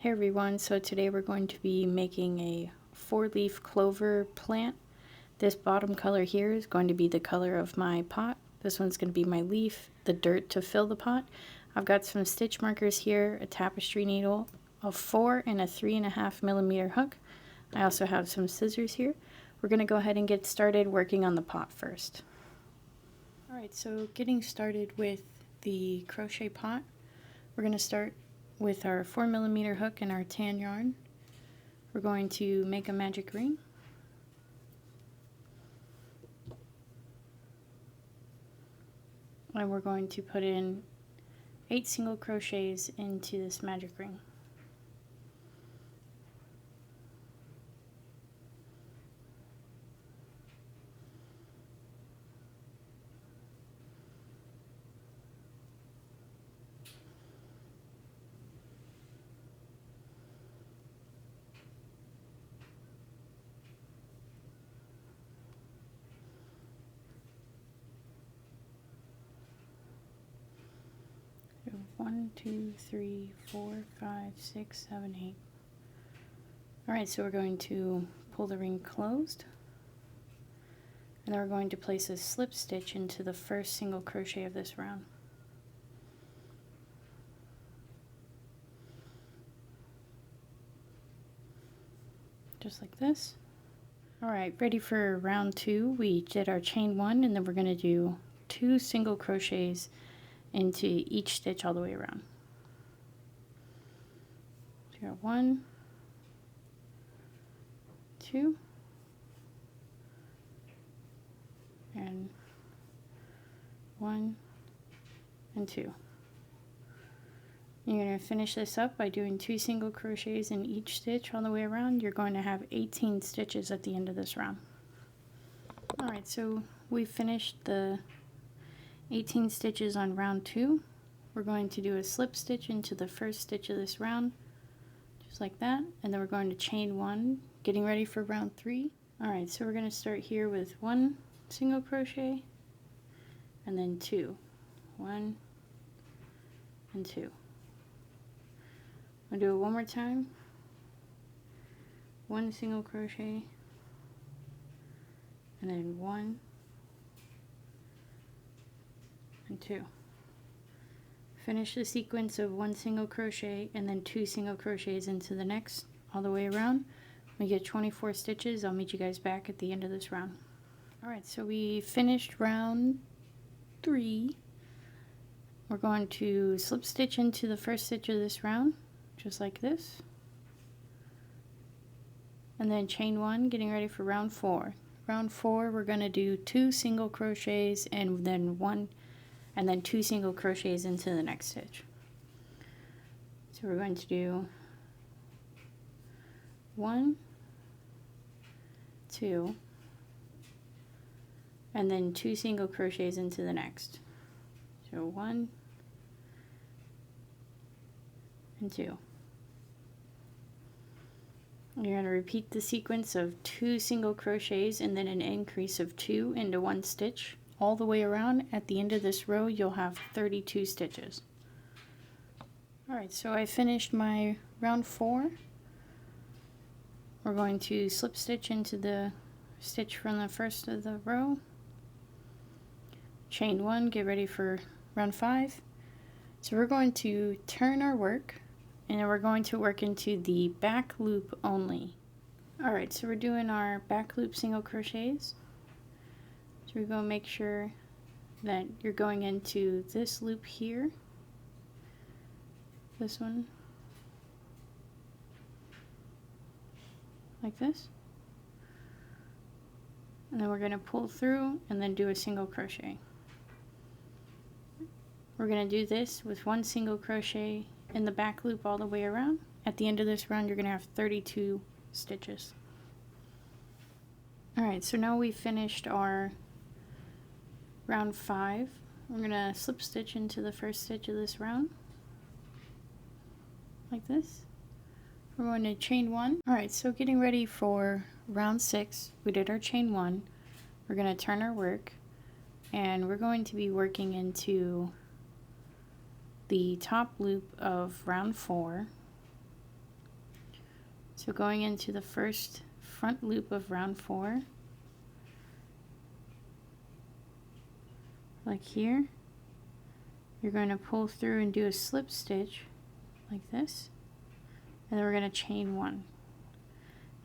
Hey everyone, so today we're going to be making a 4-leaf clover plant. This bottom color here is going to be the color of my pot. This one's going to be my leaf, the dirt to fill the pot. I've got some stitch markers here, a tapestry needle, a 4 and a 3.5 millimeter hook. I also have some scissors here. We're going to go ahead and get started working on the pot first. Alright, so getting started with the crochet pot, we're going to start with our 4 millimeter hook and our tan yarn. We're going to make a magic ring. And we're going to put in 8 single crochets into this magic ring. So 1, 2, 3, 4, 5, 6, 7, 8. Alright, so we're going to pull the ring closed. And then we're going to place a slip stitch into the first single crochet of this round. Just like this. Alright, ready for round 2. We did our chain 1 and then we're going to do 2 single crochets into each stitch all the way around. So you got 1, 2, and 1 and 2. You're going to finish this up by doing 2 single crochets in each stitch all the way around. You're going to have 18 stitches at the end of this round. Alright, so we finished the 18 stitches on round 2. We're going to do a slip stitch into the first stitch of this round, just like that, and then we're going to chain 1, getting ready for round 3. Alright, so we're going to start here with 1 single crochet, and then 2. 1 and 2. I'll do it one more time. 1 single crochet, and then 1 and 2. Finish the sequence of 1 single crochet and then 2 single crochets into the next all the way around. We get 24 stitches. I'll meet you guys back at the end of this round. Alright, so we finished round 3. We're going to slip stitch into the first stitch of this round, just like this. And then chain 1, getting ready for round 4. Round 4, we're going to do 2 single crochets and then 2 single crochets into the next stitch. So we're going to do 1, 2, and then 2 single crochets into the next. So 1 and 2. You're going to repeat the sequence of 2 single crochets and then an increase of 2 into 1 stitch all the way around. At the end of this row you'll have 32 stitches. Alright, so I finished my round 4. We're going to slip stitch into the stitch from the first of the row, chain 1, get ready for round 5. So we're going to turn our work and then we're going to work into the back loop only. Alright, so we're doing our back loop single crochets. So we're going to make sure that you're going into this loop here, this one, like this, and then we're going to pull through and then do a single crochet. We're going to do this with 1 single crochet in the back loop all the way around. At the end of this round you're going to have 32 stitches. Alright, so now we've finished our round 5. We're going to slip stitch into the first stitch of this round, like this. We're going to chain 1. Alright, so getting ready for round 6, we did our chain 1. We're going to turn our work and we're going to be working into the top loop of round 4 So going into the first front loop of round 4, like here, you're going to pull through and do a slip stitch like this, and then we're going to chain 1.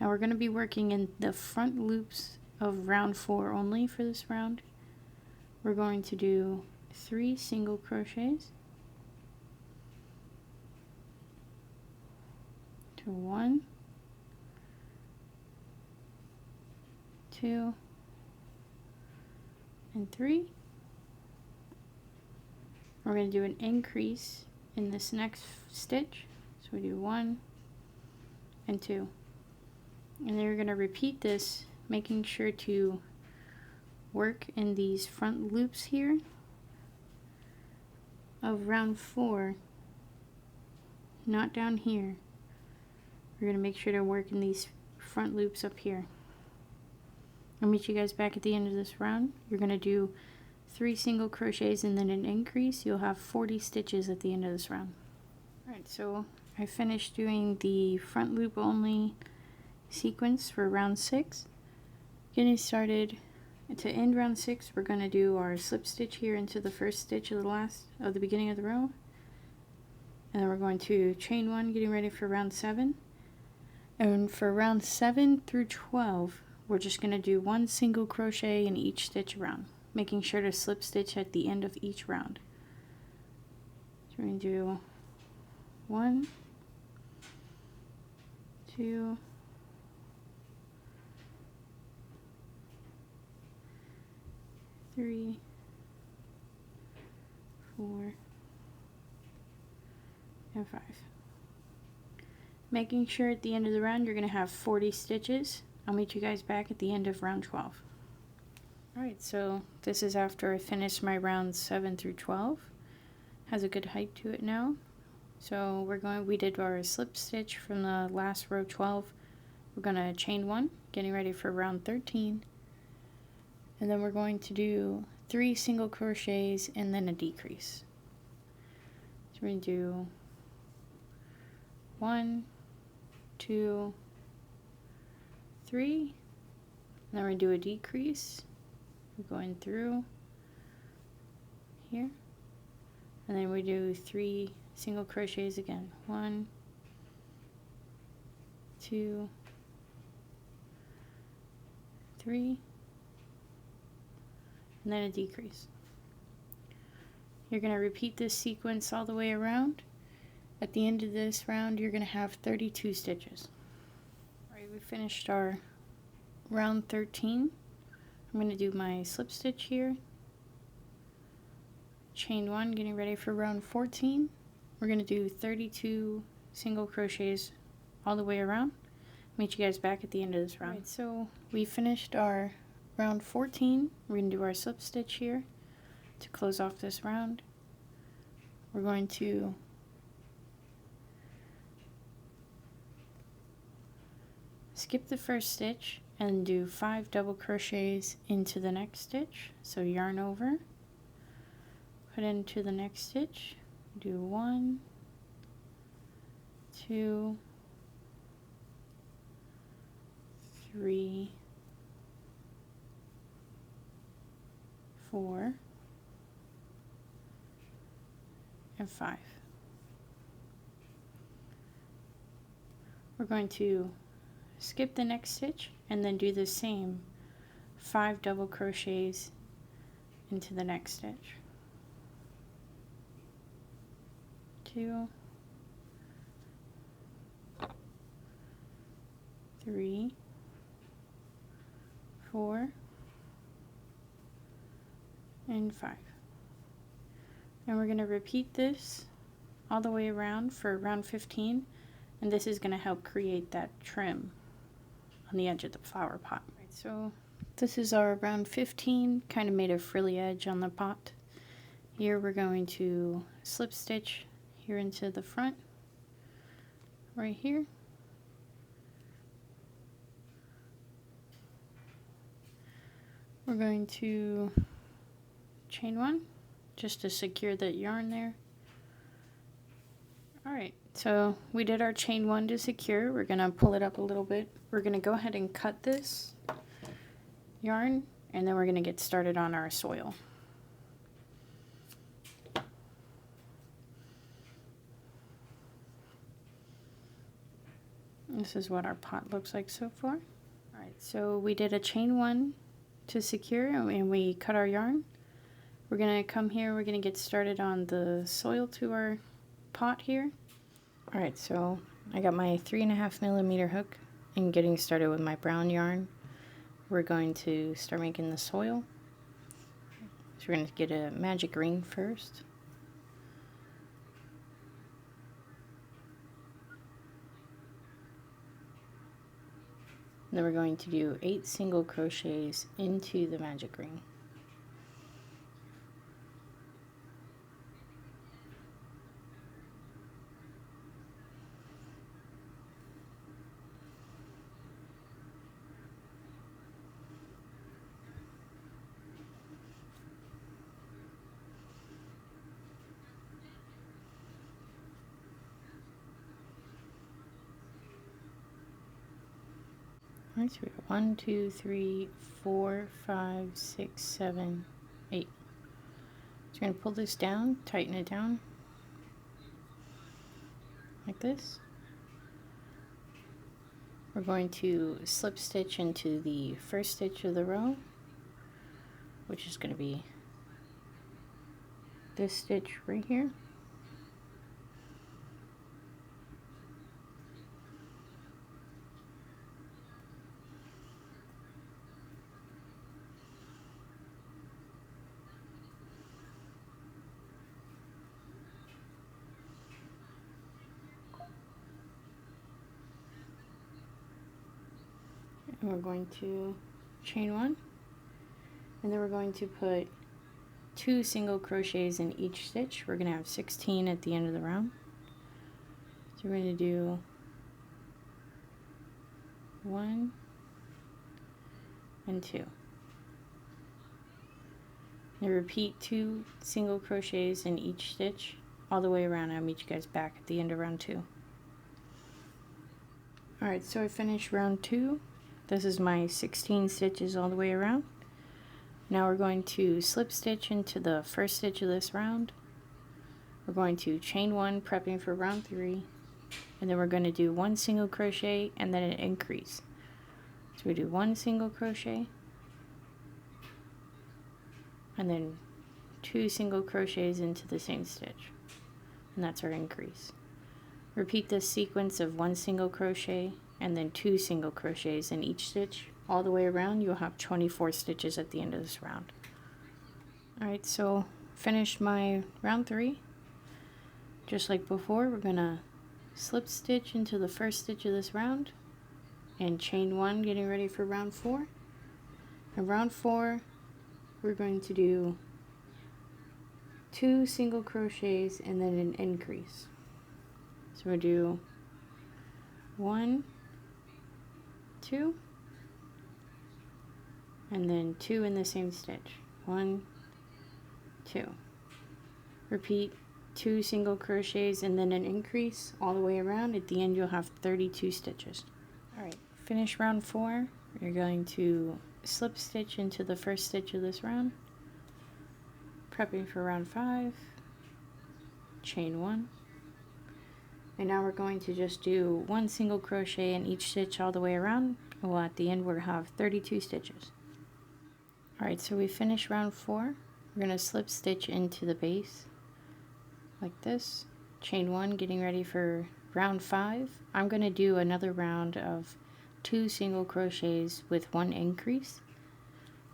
Now we're going to be working in the front loops of round 4 only for this round. We're going to do 3 single crochets to 1, 2, and 3. We're going to do an increase in this next stitch, so we do 1 and 2, and then you're going to repeat this, making sure to work in these front loops here of round 4, not down here. We're going to make sure to work in these front loops up here. I'll meet you guys back at the end of this round. You're going to do 3 single crochets and then an increase. You'll have 40 stitches at the end of this round. Alright, so I finished doing the front loop only sequence for round 6. Getting started, to end round 6, we're going to do our slip stitch here into the first stitch of the beginning of the row, and then we're going to chain 1, getting ready for round 7. And for round 7 through 12, we're just going to do 1 single crochet in each stitch around, making sure to slip stitch at the end of each round. So we're going to do 1, 2, 3, 4, and 5. Making sure at the end of the round you're going to have 40 stitches. I'll meet you guys back at the end of round 12. Alright, so this is after I finished my rounds 7 through 12. Has a good height to it now. So we did our slip stitch from the last row 12. We're going to chain 1, getting ready for round 13. And then we're going to do 3 single crochets and then a decrease. So we're going to do 1, 2, 3, and then we're going to do a decrease. We're going through here, and then we do 3 single crochets again. 1, 2, 3, and then a decrease. You're going to repeat this sequence all the way around. At the end of this round, you're going to have 32 stitches. Alright, we finished our round 13. I'm going to do my slip stitch here, chain 1, getting ready for round 14. We're going to do 32 single crochets all the way around. Meet you guys back at the end of this round. Right, so we finished our round 14. We're going to do our slip stitch here to close off this round. We're going to skip the first stitch and do 5 double crochets into the next stitch. So yarn over, put into the next stitch, do 1, 2, 3, 4, and 5. We're going to skip the next stitch and then do the same 5 double crochets into the next stitch. 2, 3, 4, and 5. And we're going to repeat this all the way around for round 15, and this is going to help create that trim on the edge of the flower pot. Right, so this is our round 15, kind of made a frilly edge on the pot. Here we're going to slip stitch here into the front, right here. We're going to chain 1 just to secure that yarn there. Alright, So we did our chain 1 to secure. We're going to pull it up a little bit. We're going to go ahead and cut this yarn, and then we're going to get started on our soil. This is what our pot looks like so far. Alright, so we did a chain 1 to secure, and we cut our yarn. We're going to come here, we're going to get started on the soil to our pot here. Alright, so I got my 3.5mm hook and getting started with my brown yarn. We're going to start making the soil. So we're going to get a magic ring first. Then we're going to do 8 single crochets into the magic ring. Alright, so we have 1, 2, 3, 4, 5, 6, 7, 8. So we're going to pull this down, tighten it down, like this. We're going to slip stitch into the first stitch of the row, which is going to be this stitch right here. And we're going to chain 1, and then we're going to put 2 single crochets in each stitch. We're going to have 16 at the end of the round. So we're going to do 1 and 2. Now repeat 2 single crochets in each stitch all the way around. I'll meet you guys back at the end of round 2. Alright, so I finished round 2. This is my 16 stitches all the way around. Now we're going to slip stitch into the first stitch of this round. We're going to chain 1, prepping for round 3, and then we're going to do 1 single crochet and then an increase. So we do 1 single crochet and then 2 single crochets into the same stitch, and that's our increase. Repeat this sequence of 1 single crochet and then 2 single crochets in each stitch all the way around. You'll have 24 stitches at the end of this round. Alright, so finished my round 3. Just like before, we're gonna slip stitch into the first stitch of this round and chain 1, getting ready for round 4. In round 4, we're going to do 2 single crochets and then an increase. So we'll do 1, 2, and then 2 in the same stitch. 1, 2. Repeat 2 single crochets and then an increase all the way around. At the end you'll have 32 stitches. Alright, finish round 4. You're going to slip stitch into the first stitch of this round, prepping for round 5, chain 1. And now we're going to just do 1 single crochet in each stitch all the way around. Well, at the end we'll have 32 stitches. Alright, so we finished round 4. We're going to slip stitch into the base like this, chain 1, getting ready for round 5. I'm going to do another round of 2 single crochets with 1 increase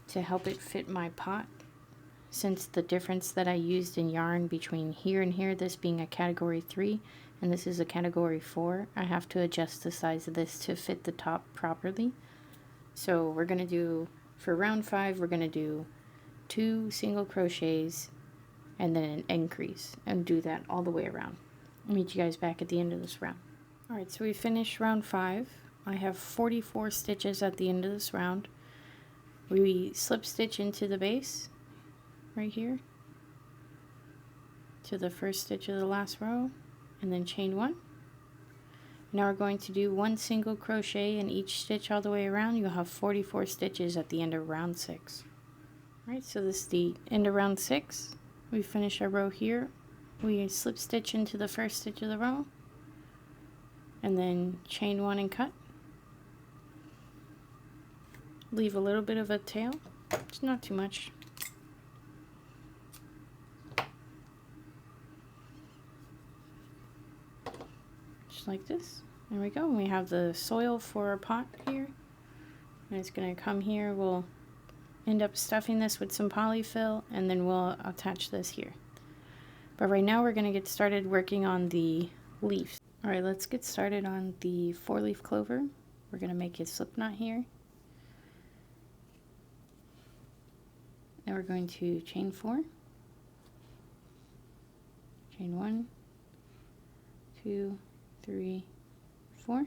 to help it fit my pot. Since the difference that I used in yarn between here and here, this being a category 3 and this is a category 4, I have to adjust the size of this to fit the top properly. So we're going to do, for round 5, we're going to do 2 single crochets and then an increase, and do that all the way around. I'll meet you guys back at the end of this round. Alright, so we finished round 5. I have 44 stitches at the end of this round. We slip stitch into the base right here to the first stitch of the last row, and then chain 1. Now we're going to do 1 single crochet in each stitch all the way around. You'll have 44 stitches at the end of round 6. Alright, so this is the end of round 6. We finish our row here. We slip stitch into the first stitch of the row, and then chain 1 and cut. Leave a little bit of a tail, it's not too much. Just like this. There we go. We have the soil for our pot here. And it's going to come here. We'll end up stuffing this with some polyfill, and then we'll attach this here. But right now we're going to get started working on the leaves. Alright, let's get started on the 4-leaf clover. We're going to make a slip knot here. Now we're going to chain 4. Chain 1, 2, 3, 4.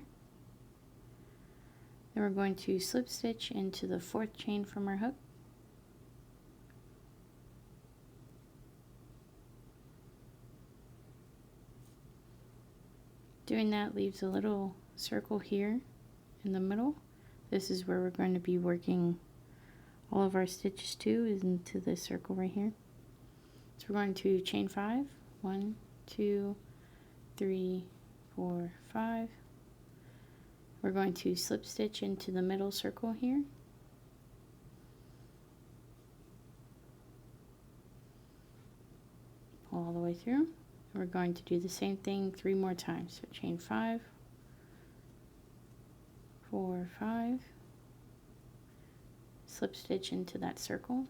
Then we're going to slip stitch into the 4th chain from our hook. Doing that leaves a little circle here in the middle. This is where we're going to be working all of our stitches to, is into this circle right here. So we're going to chain 5. 1, 2, 3, 4, 5. We're going to slip stitch into the middle circle here. Pull all the way through. We're going to do the same thing 3 more times. So chain 5, 4, 5. Slip stitch into that circle.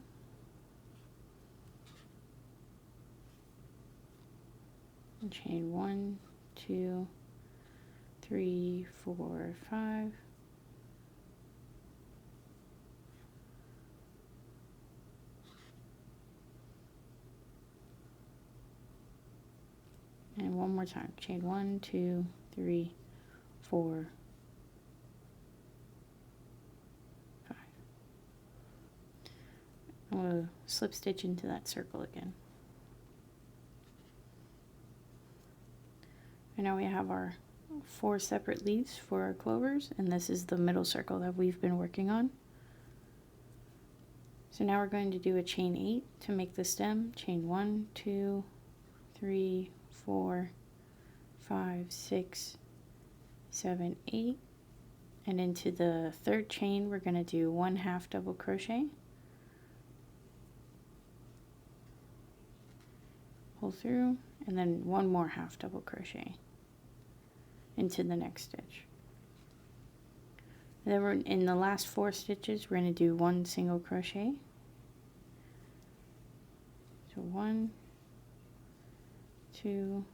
And chain 1, 2, 3, 4, 5. And one more time. Chain 1, 2, 3, 4, 5. And we'll slip stitch into that circle again. And now we have our 4 separate leaves for our clovers, and this is the middle circle that we've been working on. So now we're going to do a chain 8 to make the stem. Chain 1, 2, 3, 4, 5, 6, 7, 8. And into the 3rd chain we're going to do 1 half double crochet. Pull through, and then 1 more half double crochet into the next stitch. And then we're in the last 4 stitches, we're going to do 1 single crochet. So 1, 2,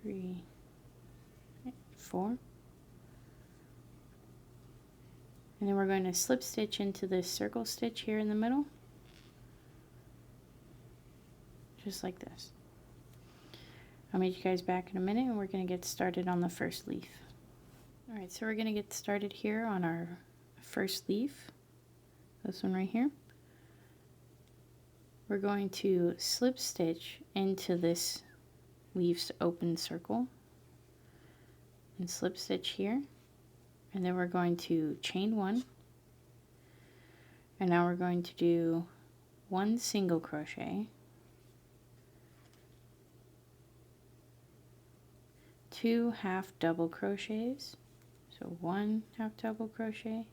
3, 4. And then we're going to slip stitch into this circle stitch here in the middle. Just like this. I'll meet you guys back in a minute, and we're going to get started on the first leaf. Alright, so we're going to get started here on our first leaf. This one right here. We're going to slip stitch into this leaf's open circle. And slip stitch here. And then we're going to chain 1. And now we're going to do 1 single crochet. 2 half double crochets, so 1 half double crochet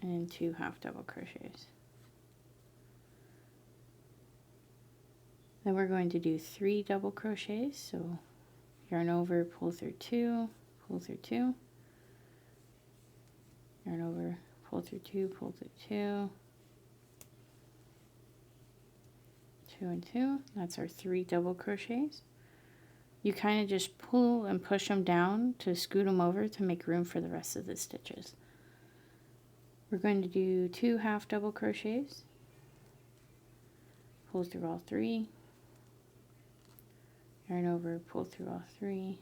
and 2 half double crochets. Then we're going to do 3 double crochets, so yarn over, pull through 2, pull through 2, yarn over, pull through 2, pull through 2, 2 and 2. That's our 3 double crochets. You kind of just pull and push them down to scoot them over to make room for the rest of the stitches. We're going to do 2 half double crochets, pull through all 3, yarn over, pull through all 3,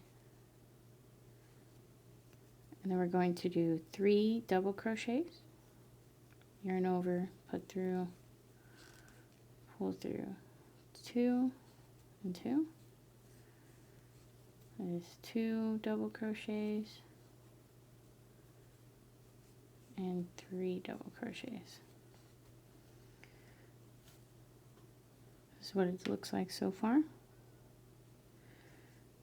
and then we're going to do 3 double crochets, yarn over, put through, pull through 2 and 2. is 2 double crochets and 3 double crochets. This is what it looks like so far.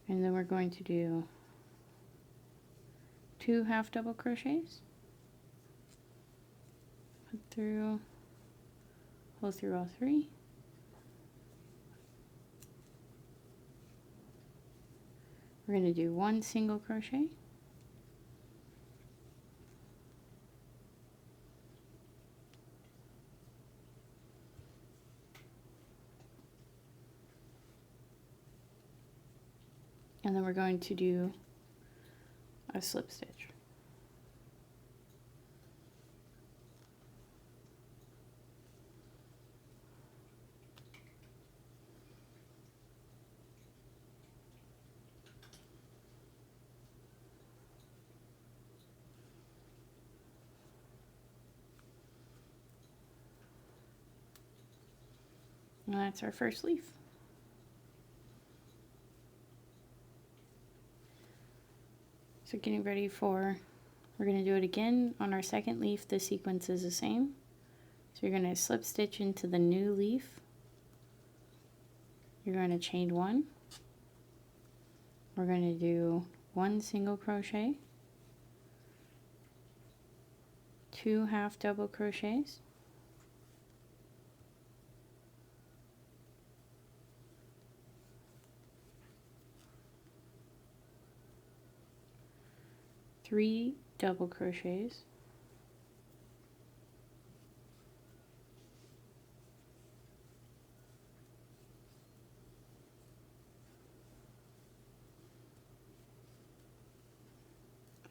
And then we're going to do 2 half double crochets, put through, pull through all 3, we're going to do 1 single crochet, and then we're going to do a slip stitch. And that's our first leaf. So getting ready for, we're going to do it again on our second leaf. The sequence is the same. So you're going to slip stitch into the new leaf. You're going to chain 1. We're going to do 1 single crochet, 2 half double crochets, three double crochets,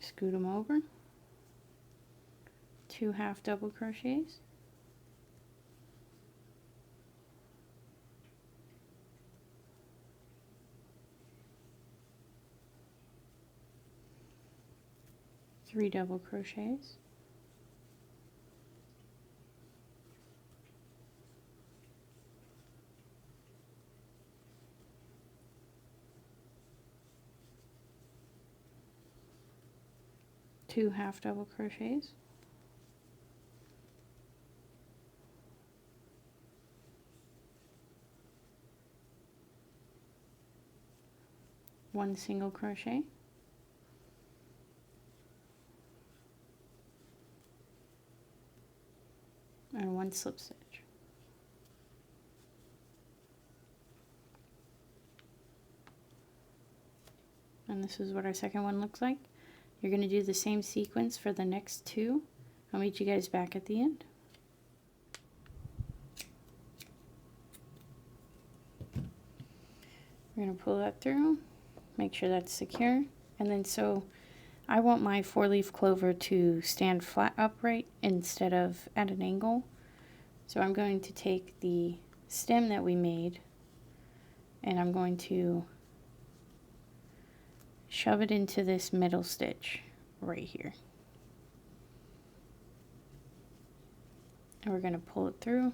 scoot them over, 2 half double crochets, three double crochets, two half double crochets, one single crochet, and one slip stitch. And this is what our second one looks like. You're going to do the same sequence for the next 2. I'll meet you guys back at the end. We're going to pull that through, make sure that's secure, and then so I want my 4-leaf clover to stand flat upright instead of at an angle. So I'm going to take the stem that we made and I'm going to shove it into this middle stitch right here. And we're going to pull it through.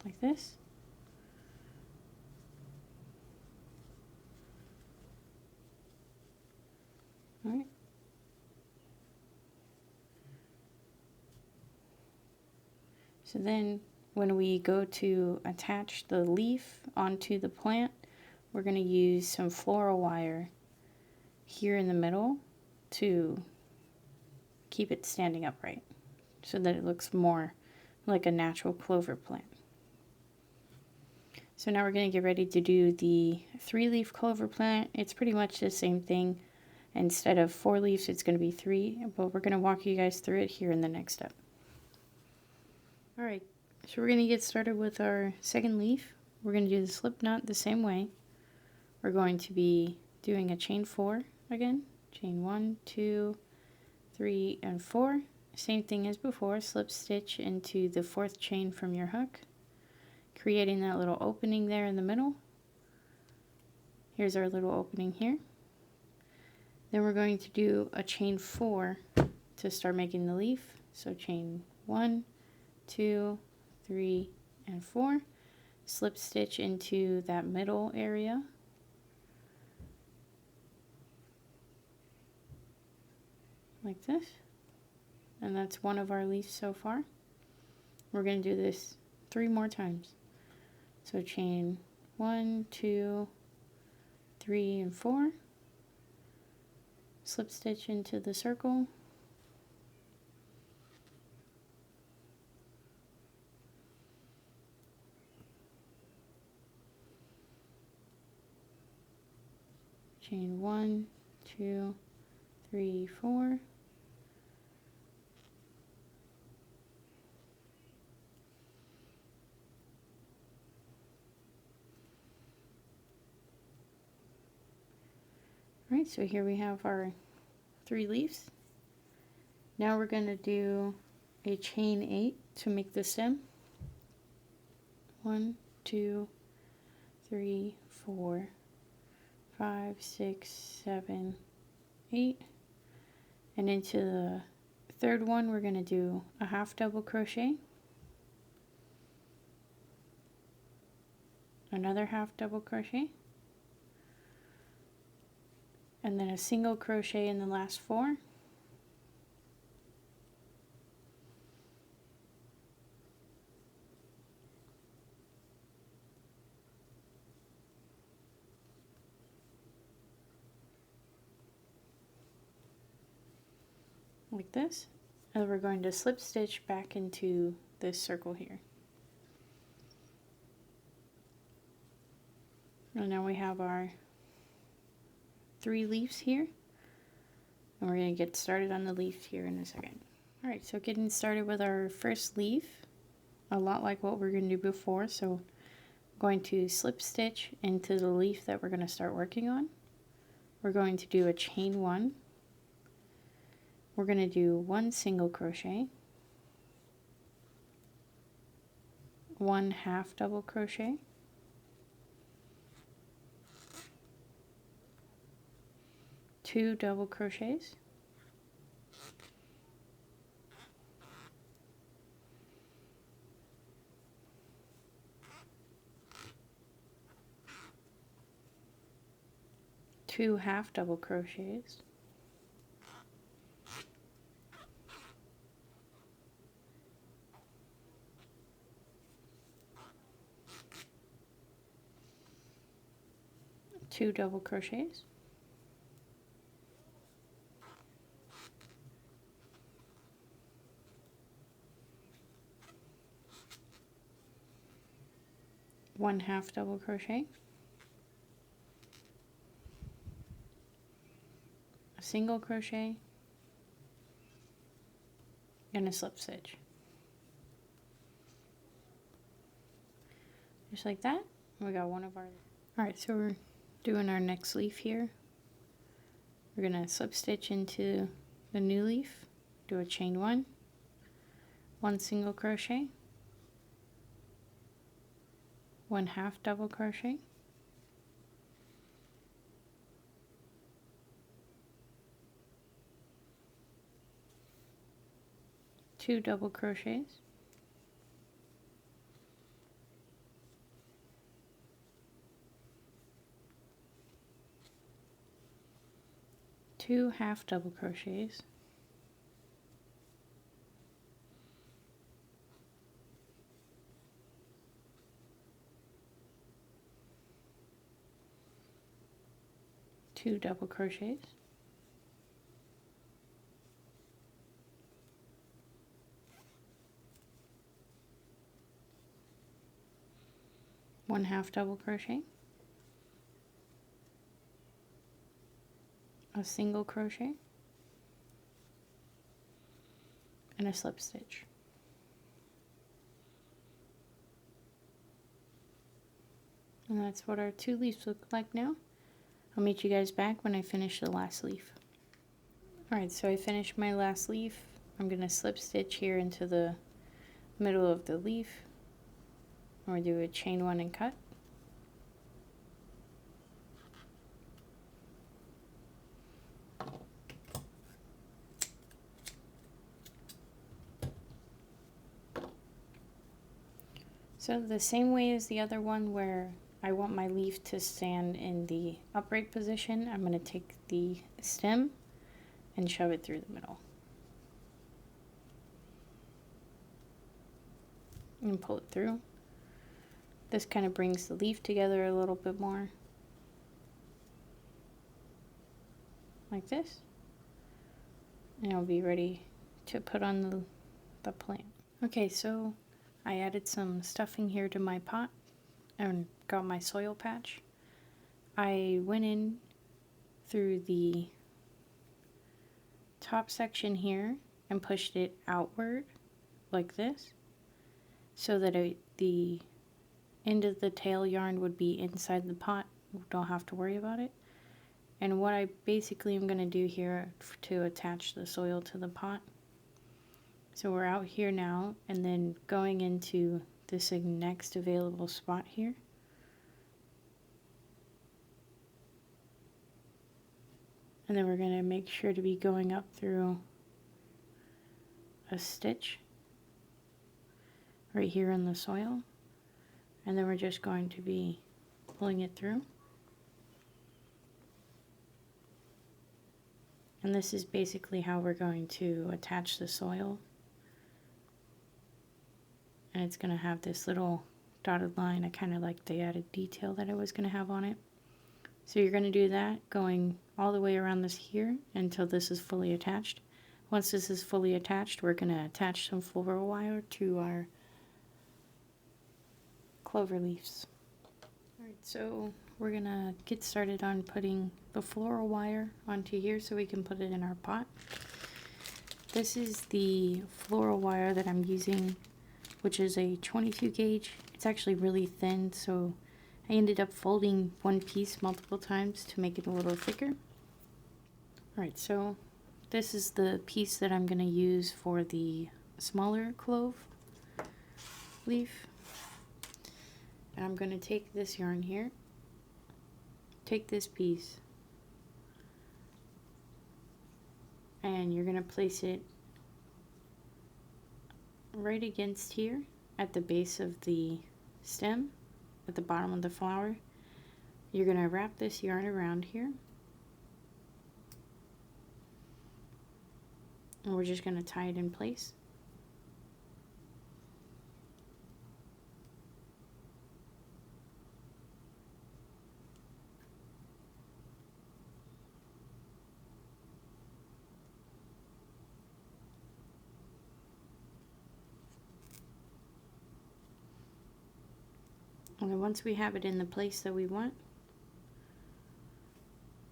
Like this. All right. So then when we go to attach the leaf onto the plant, we're going to use some floral wire here in the middle to keep it standing upright so that it looks more like a natural clover plant. So now we're going to get ready to do the 3-leaf clover plant. It's pretty much the same thing. Instead of 4 leaves, it's going to be 3, but we're going to walk you guys through it here in the next step. Alright, so we're going to get started with our second leaf. We're going to do the slip knot the same way. We're going to be doing a chain 4 again. Chain 1, 2, 3, and 4. Same thing as before, slip stitch into the 4th chain from your hook, creating that little opening there in the middle. Here's our little opening here. Then we're going to do a chain 4 to start making the leaf. So chain 1, 2, 3, and 4, slip stitch into that middle area, like this, and that's one of our leaves so far. We're going to do this 3 more times. So chain 1, 2, 3, and 4, slip stitch into the circle, chain 1, 2, 3, 4, Alright, so here we have our 3 leaves. Now we're going to do a chain 8 to make the stem. 1, 2, 3, 4, 5, 6, 7, 8. And into the third one, we're going to do a half double crochet, another half double crochet, and then a single crochet in the last 4, like this, and we're going to slip stitch back into this circle here. And now we have our 3 leaves here, and we're going to get started on the leaf here in a second. Alright, so getting started with our first leaf, a lot like what we're going to do before. So I'm going to slip stitch into the leaf that we're going to start working on. We're going to do a chain 1. We're going to do 1 single crochet, 1 half double crochet, 2 double crochets, 2 half double crochets, 2 double crochets, one half double crochet, a single crochet, and a slip stitch. Just like that. We got one of our... Alright, so we're doing our next leaf here. We're going to slip stitch into the new leaf, do a chain 1, 1 single crochet, 1 half double crochet, 2 double crochets, 2 half double crochets, 2 double crochets, 1 half double crochet, a single crochet, and a slip stitch. And that's what our 2 leaves look like now. I'll meet you guys back when I finish the last leaf. Alright, so I finished my last leaf. I'm going to slip stitch here into the middle of the leaf. I'm going to do a chain 1 and cut. So the same way as the other one where I want my leaf to stand in the upright position, I'm going to take the stem and shove it through the middle. And pull it through. This kind of brings the leaf together a little bit more. Like this. And it'll be ready to put on the plant. Okay, so I added some stuffing here to my pot and got my soil patch. I went in through the top section here and pushed it outward like this so that the end of the tail yarn would be inside the pot. Don't have to worry about it. And what I basically am going to do here to attach the soil to the pot. So we're out here now, and then going into this next available spot here. And then we're going to make sure to be going up through a stitch right here in the soil. And then we're just going to be pulling it through. And this is basically how we're going to attach the soil. And it's going to have this little dotted line. I kind of like the added detail that it was going to have on it. So you're going to do that going all the way around this here until this is fully attached. Once this is fully attached, we're going to attach some floral wire to our clover leaves. Alright, so we're going to get started on putting the floral wire onto here so we can put it in our pot. This is the floral wire that I'm using, which is a 22 gauge. It's actually really thin, so I ended up folding one piece multiple times to make it a little thicker. Alright, so this is the piece that I'm going to use for the smaller clove leaf. And I'm going to take this yarn here, take this piece, and you're going to place it right against here at the base of the stem, at the bottom of the flower. You're going to wrap this yarn around here, and we're just going to tie it in place. And then once we have it in the place that we want,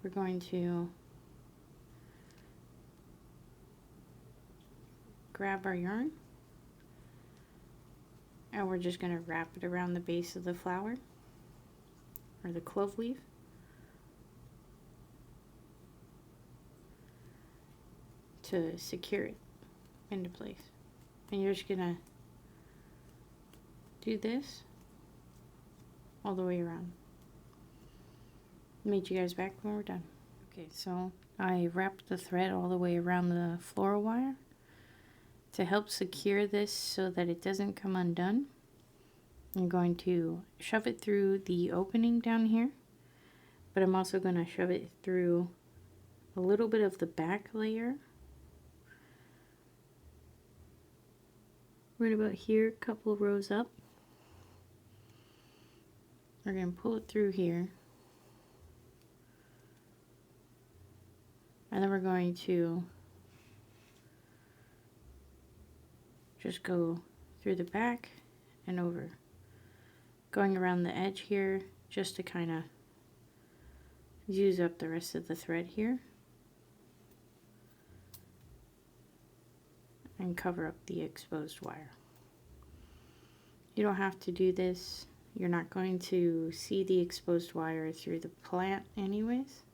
we're going to grab our yarn, and we're just going to wrap it around the base of the flower or the clove leaf. To secure it into place. And you're just going to do this all the way around. Meet you guys back when we're done. Okay, so I wrapped the thread all the way around the floral wire to help secure this so that it doesn't come undone. I'm going to shove it through the opening down here, but I'm also going to shove it through a little bit of the back layer. Right about here, a couple of rows up. We're going to pull it through here. And then we're going to just go through the back and over. Going around the edge here just to kind of use up the rest of the thread here. And cover up the exposed wire. You don't have to do this. You're not going to see the exposed wire through the plant anyways.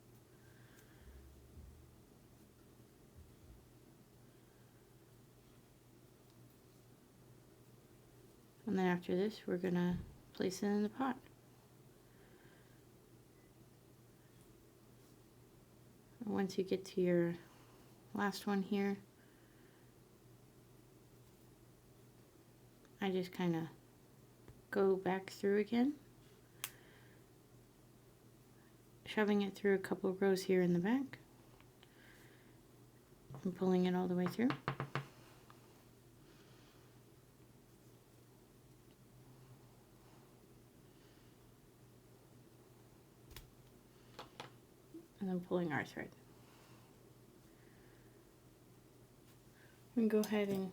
And then after this, we're going to place it in the pot. Once you get to your last one here, I just kind of go back through again, shoving it through a couple of rows here in the back and pulling it all the way through. And then pulling our thread. We can go ahead and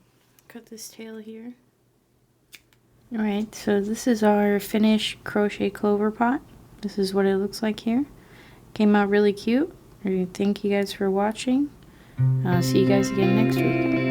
cut this tail here. Alright, so this is our finished crochet clover pot. This is what it looks like here. Came out really cute. Thank you guys for watching. I'll see you guys again next week.